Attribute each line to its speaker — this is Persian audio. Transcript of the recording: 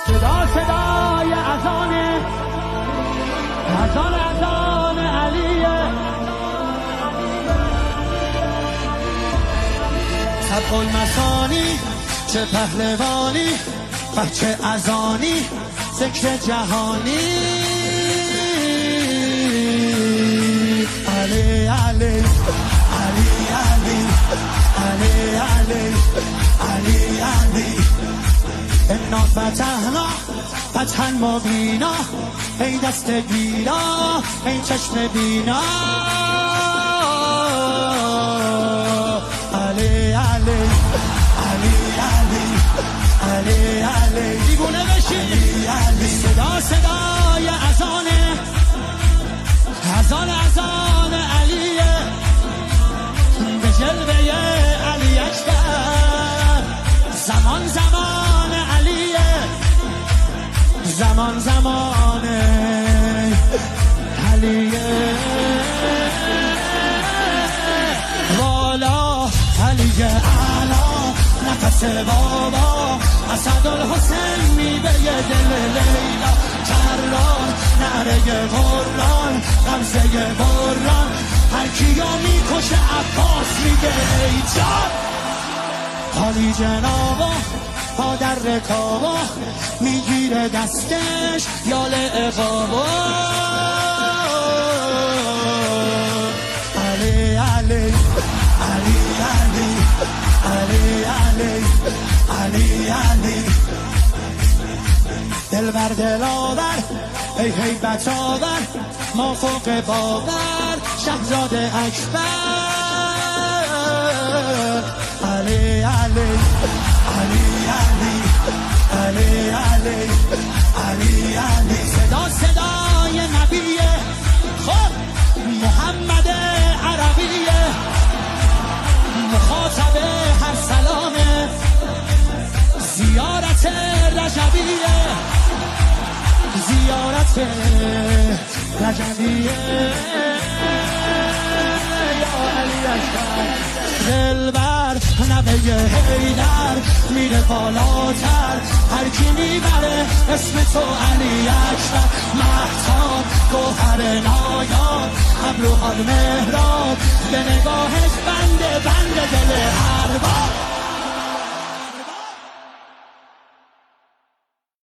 Speaker 1: صدا صدای اذان علیه، طبق المثانی چه پهلوانی، بچه اذانی ذکر جهانی. علی علی علی علی علی علی علی علی انا فتحنا فتحا مبینا، ای دست گیرا ای چشم بینا. علی علی علی علی علی علی دیوونه بشی. علی صدا صدای اذان علیه، به جلوه علی اکبر. زمان زمان علیه، زمان زمان علیه. والا علی اعلا نفس بابا، اسدالحسین میوه دل لیلا. کران نعره قرآن غمزه بران، هر کیو میکشه عباس میگه ای جان. حالی جنابا پا در رکابا، میگیره دستش یال اقابا. علی علی علی علی علی علی علی علی دلبر دلاور ای هیبت آور، ما فوق باور شهزاد اکبر. علی علی علی علی علی علی علی علی صدا صدای نبیه، خب محمد عربیه، مخاطب هر سلامه، زیارت رجبیه، زیارت رجبیه. یا علی اکبر دلبر نوه حیدر، میره بالاتر هر کی میبره اسم تو علی اکبر. مهتاب گوهر نایاب، ابروحال مهراب، به نگاهش بند دل ارباب.